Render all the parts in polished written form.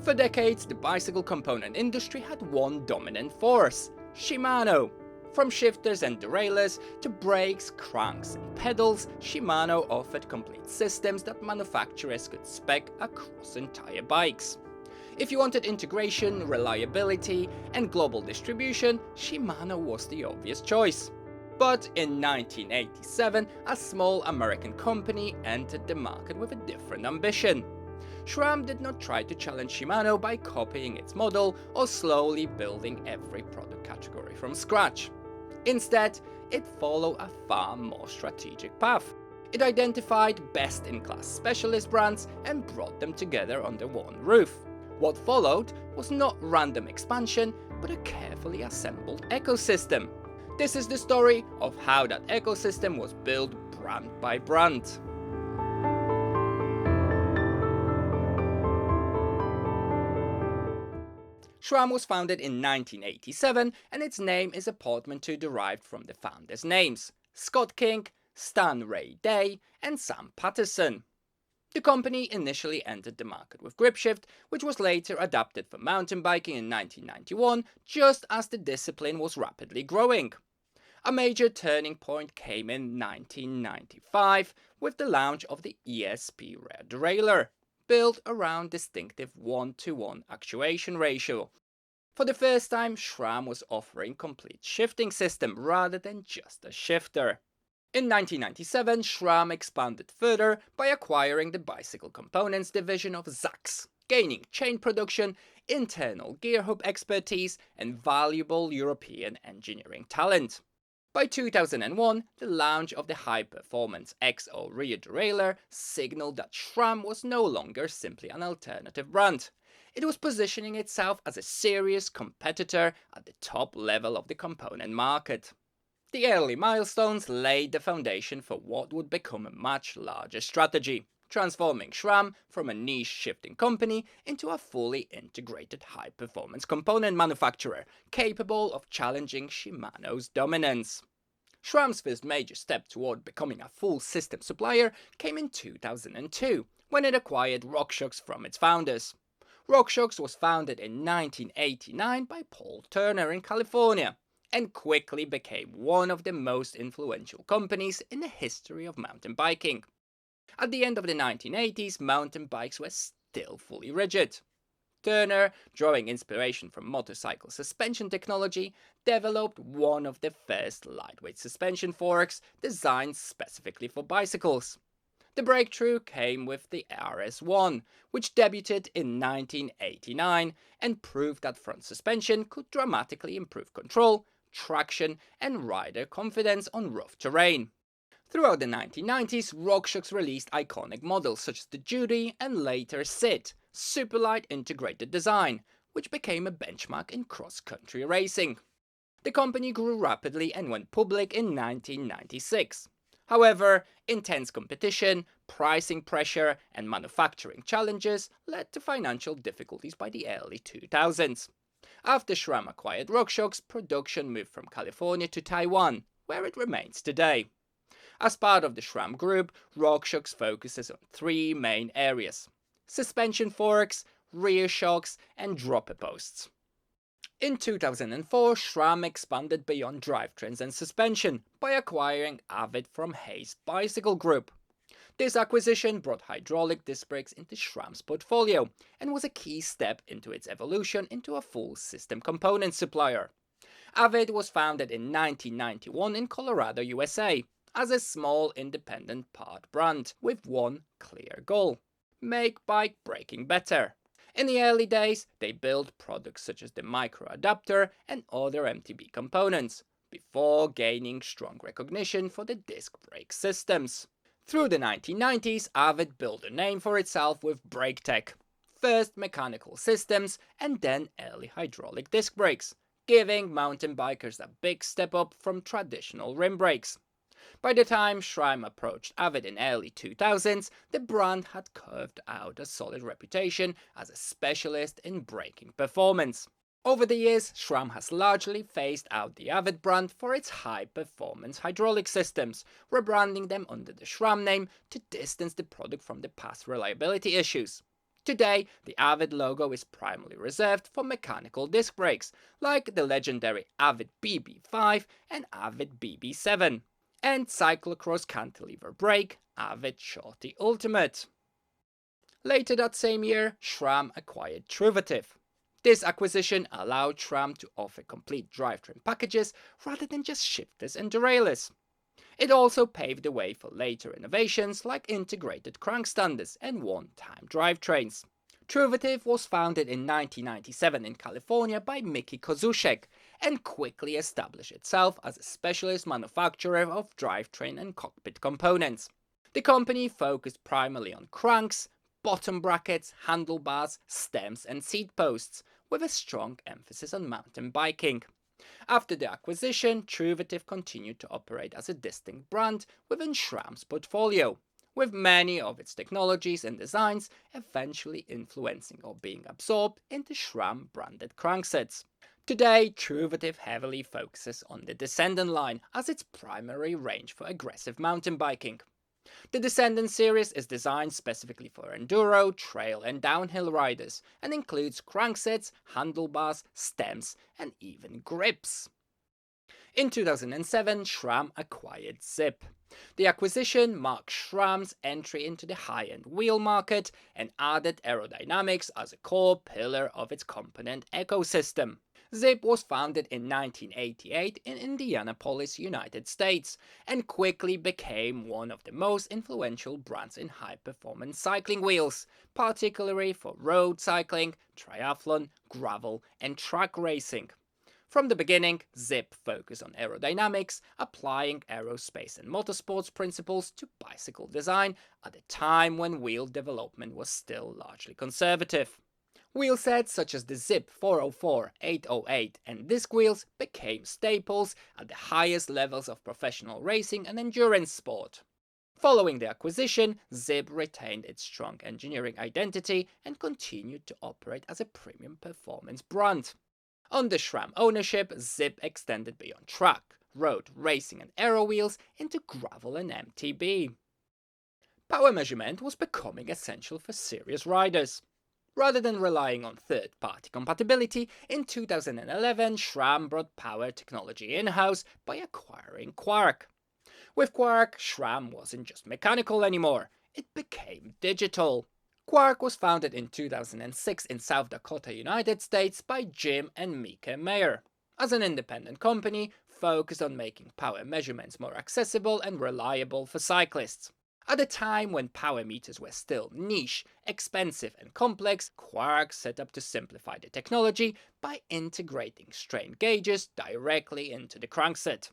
For decades, the bicycle component industry had one dominant force: Shimano. From shifters and derailleurs to brakes, cranks and pedals, Shimano offered complete systems that manufacturers could spec across entire bikes. If you wanted integration, reliability and global distribution, Shimano was the obvious choice. But in 1987, a small American company entered the market with a different ambition. Sram did not try to challenge Shimano by copying its model or slowly building every product category from scratch. Instead, it followed a far more strategic path. It identified best-in-class specialist brands and brought them together under one roof. What followed was not random expansion, but a carefully assembled ecosystem. This is the story of how that ecosystem was built brand by brand. Sram was founded in 1987 and its name is a portmanteau derived from the founders' names: Scott King, Stan Ray Day and Sam Patterson. The company initially entered the market with Grip Shift, which was later adapted for mountain biking in 1991, just as the discipline was rapidly growing. A major turning point came in 1995 with the launch of the ESP rear derailleur, built around distinctive 1:1 actuation ratio. For the first time, Sram was offering complete shifting system rather than just a shifter. In 1997, Sram expanded further by acquiring the bicycle components division of Zax, gaining chain production, internal gear hub expertise and valuable European engineering talent. By 2001, the launch of the high-performance XO rear derailleur signaled that Sram was no longer simply an alternative brand. It was positioning itself as a serious competitor at the top level of the component market. The early milestones laid the foundation for what would become a much larger strategy, transforming Sram from a niche shifting company into a fully integrated high-performance component manufacturer, capable of challenging Shimano's dominance. Sram's first major step toward becoming a full system supplier came in 2002, when it acquired RockShox from its founders. RockShox was founded in 1989 by Paul Turner in California, and quickly became one of the most influential companies in the history of mountain biking. At the end of the 1980s, mountain bikes were still fully rigid. Turner, drawing inspiration from motorcycle suspension technology, developed one of the first lightweight suspension forks designed specifically for bicycles. The breakthrough came with the RS1, which debuted in 1989 and proved that front suspension could dramatically improve control, traction and rider confidence on rough terrain. Throughout the 1990s, RockShox released iconic models such as the Judy and later Sid, superlight integrated design, which became a benchmark in cross-country racing. The company grew rapidly and went public in 1996. However, intense competition, pricing pressure and manufacturing challenges led to financial difficulties by the early 2000s. After Sram acquired RockShox, production moved from California to Taiwan, where it remains today. As part of the Sram group, RockShox focuses on three main areas: suspension forks, rear shocks and dropper posts. In 2004, Sram expanded beyond drivetrains and suspension by acquiring Avid from Hayes Bicycle Group. This acquisition brought hydraulic disc brakes into Sram's portfolio and was a key step into its evolution into a full system component supplier. Avid was founded in 1991 in Colorado, USA, as a small independent part brand with one clear goal: make bike braking better. In the early days, they built products such as the micro adapter and other MTB components, before gaining strong recognition for the disc brake systems. Through the 1990s, Avid built a name for itself with brake tech, first mechanical systems and then early hydraulic disc brakes, giving mountain bikers a big step up from traditional rim brakes. By the time Sram approached Avid in early 2000s, the brand had carved out a solid reputation as a specialist in braking performance. Over the years, Sram has largely phased out the Avid brand for its high-performance hydraulic systems, rebranding them under the Sram name to distance the product from the past reliability issues. Today, the Avid logo is primarily reserved for mechanical disc brakes, like the legendary Avid BB5 and Avid BB7, and cyclocross cantilever brake, Avid Shorty Ultimate. Later that same year, Sram acquired Truvativ. This acquisition allowed Sram to offer complete drivetrain packages rather than just shifters and derailleurs. It also paved the way for later innovations like integrated crankstanders and one-time drivetrains. Truvativ was founded in 1997 in California by Mickey Kozushek and quickly established itself as a specialist manufacturer of drivetrain and cockpit components. The company focused primarily on cranks, bottom brackets, handlebars, stems and seat posts, with a strong emphasis on mountain biking. After the acquisition, Truvativ continued to operate as a distinct brand within Sram's portfolio, with many of its technologies and designs eventually influencing or being absorbed into Sram branded cranksets. Today, Truvativ heavily focuses on the Descendant line as its primary range for aggressive mountain biking. The Descendant series is designed specifically for enduro, trail and downhill riders and includes cranksets, handlebars, stems and even grips. In 2007, Sram acquired Zipp. The acquisition marked Sram's entry into the high-end wheel market and added aerodynamics as a core pillar of its component ecosystem. Zipp was founded in 1988 in Indianapolis, United States, and quickly became one of the most influential brands in high-performance cycling wheels, particularly for road cycling, triathlon, gravel, and track racing. From the beginning, Zipp focused on aerodynamics, applying aerospace and motorsports principles to bicycle design at a time when wheel development was still largely conservative. Wheel sets such as the Zipp 404, 808 and disc wheels became staples at the highest levels of professional racing and endurance sport. Following the acquisition, Zipp retained its strong engineering identity and continued to operate as a premium performance brand. Under Sram ownership, Zipp extended beyond track, road, racing and aero wheels into gravel and MTB. Power measurement was becoming essential for serious riders. Rather than relying on third-party compatibility, in 2011 Sram brought power technology in-house by acquiring Quarq. With Quarq, Sram wasn't just mechanical anymore, it became digital. Quarq was founded in 2006 in South Dakota, United States by Jim and Mika Mayer. As an independent company, focused on making power measurements more accessible and reliable for cyclists. At a time when power meters were still niche, expensive and complex, Quarq set up to simplify the technology by integrating strain gauges directly into the crankset.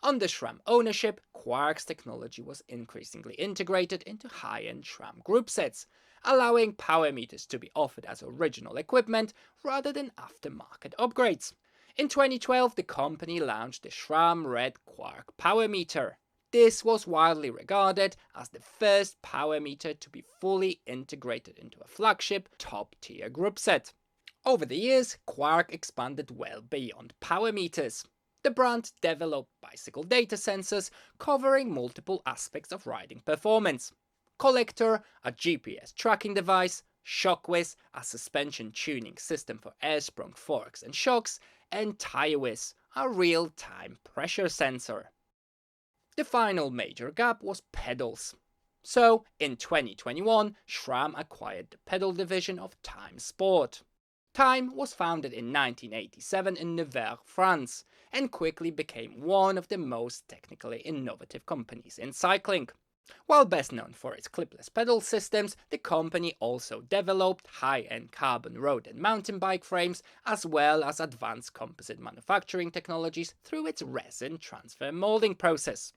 Under Sram ownership, Quarq's technology was increasingly integrated into high-end Sram group sets, allowing power meters to be offered as original equipment rather than aftermarket upgrades. In 2012, the company launched the Sram Red Quarq Power Meter. This was widely regarded as the first power meter to be fully integrated into a flagship top-tier group set. Over the years, Quarq expanded well beyond power meters. The brand developed bicycle data sensors covering multiple aspects of riding performance. Collector, a GPS tracking device, ShockWiz, a suspension tuning system for air-sprung forks and shocks, and TireWiz, a real-time pressure sensor. The final major gap was pedals. So, in 2021, Sram acquired the pedal division of Time Sport. Time was founded in 1987 in Nevers, France, and quickly became one of the most technically innovative companies in cycling. While best known for its clipless pedal systems, the company also developed high-end carbon road and mountain bike frames, as well as advanced composite manufacturing technologies through its resin transfer molding process.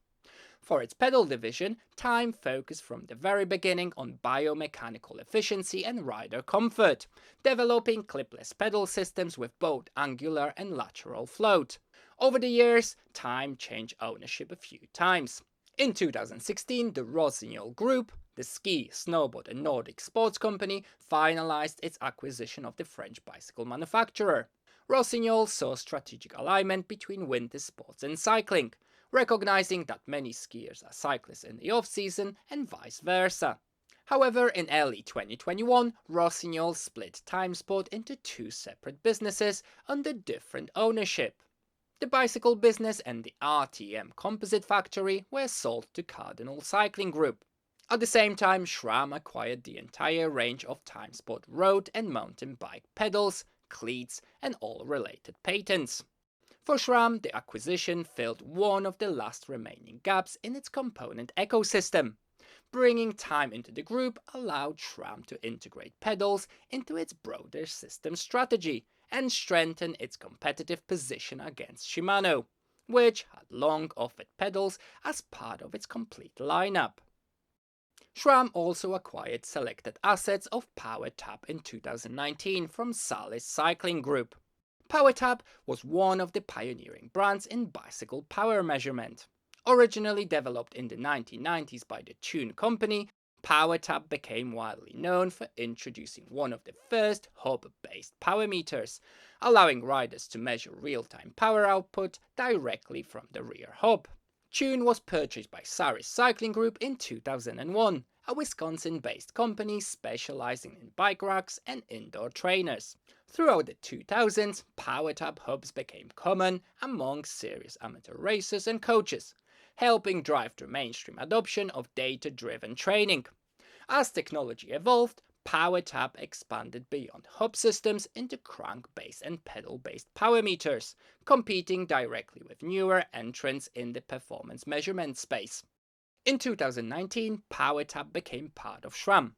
For its pedal division, Time focused from the very beginning on biomechanical efficiency and rider comfort, developing clipless pedal systems with both angular and lateral float. Over the years, Time changed ownership a few times. In 2016, the Rossignol Group, the ski, snowboard and Nordic sports company, finalized its acquisition of the French bicycle manufacturer. Rossignol saw strategic alignment between winter sports and cycling, recognizing that many skiers are cyclists in the off-season and vice versa. However, in early 2021, Rossignol split TimeSport into two separate businesses under different ownership. The bicycle business and the RTM composite factory were sold to Cardinal Cycling Group. At the same time, Sram acquired the entire range of TimeSport road and mountain bike pedals, cleats, and all related patents. For Sram, the acquisition filled one of the last remaining gaps in its component ecosystem. Bringing Time into the group allowed Sram to integrate pedals into its broader system strategy and strengthen its competitive position against Shimano, which had long offered pedals as part of its complete lineup. Sram also acquired selected assets of PowerTap in 2019 from Salis Cycling Group. PowerTap was one of the pioneering brands in bicycle power measurement. Originally developed in the 1990s by the Thun company, PowerTap became widely known for introducing one of the first hub-based power meters, allowing riders to measure real-time power output directly from the rear hub. Thun was purchased by Salis Cycling Group in 2001, a Wisconsin-based company specializing in bike racks and indoor trainers. Throughout the 2000s, PowerTap hubs became common among serious amateur racers and coaches, helping drive the mainstream adoption of data-driven training. As technology evolved, PowerTap expanded beyond hub systems into crank-based and pedal-based power meters, competing directly with newer entrants in the performance measurement space. In 2019, PowerTap became part of Sram.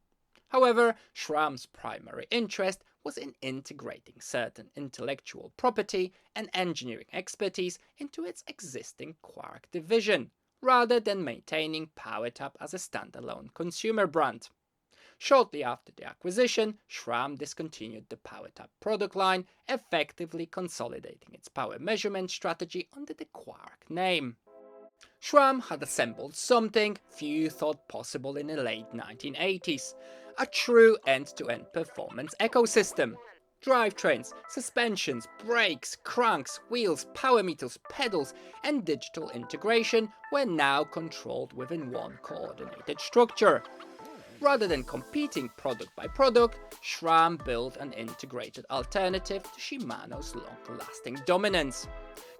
However, Sram's primary interest was in integrating certain intellectual property and engineering expertise into its existing Quarq division, rather than maintaining PowerTap as a standalone consumer brand. Shortly after the acquisition, Sram discontinued the PowerTap product line, effectively consolidating its power measurement strategy under the Quarq name. Sram had assembled something few thought possible in the late 1980s, a true end-to-end performance ecosystem. Drivetrains, suspensions, brakes, cranks, wheels, power meters, pedals, and digital integration were now controlled within one coordinated structure. Rather than competing product by product, Sram built an integrated alternative to Shimano's long-lasting dominance,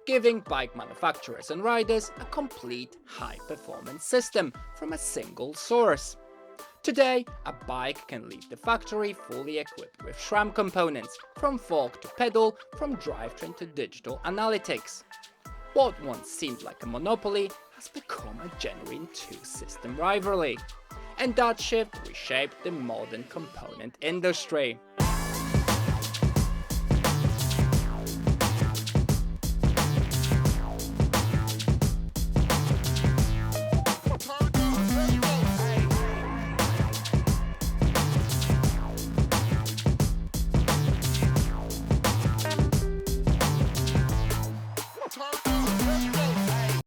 giving bike manufacturers and riders a complete high-performance system from a single source. Today, a bike can leave the factory fully equipped with Sram components, from fork to pedal, from drivetrain to digital analytics. What once seemed like a monopoly has become a genuine two-system rivalry, and that shift reshaped the modern component industry.